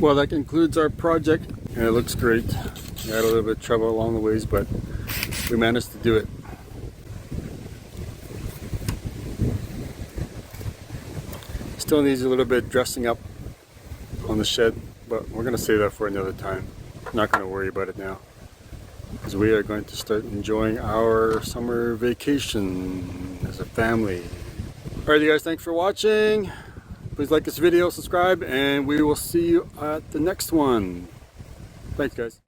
Well, that concludes our project, and it looks great. We had a little bit of trouble along the ways, but we managed to do it. Still needs a little bit dressing up on the shed, but we're going to save that for another time. Not going to worry about it now, because we are going to start enjoying our summer vacation as a family. Alright, you guys, thanks for watching. Please like this video, subscribe, and we will see you at the next one. Thanks, guys.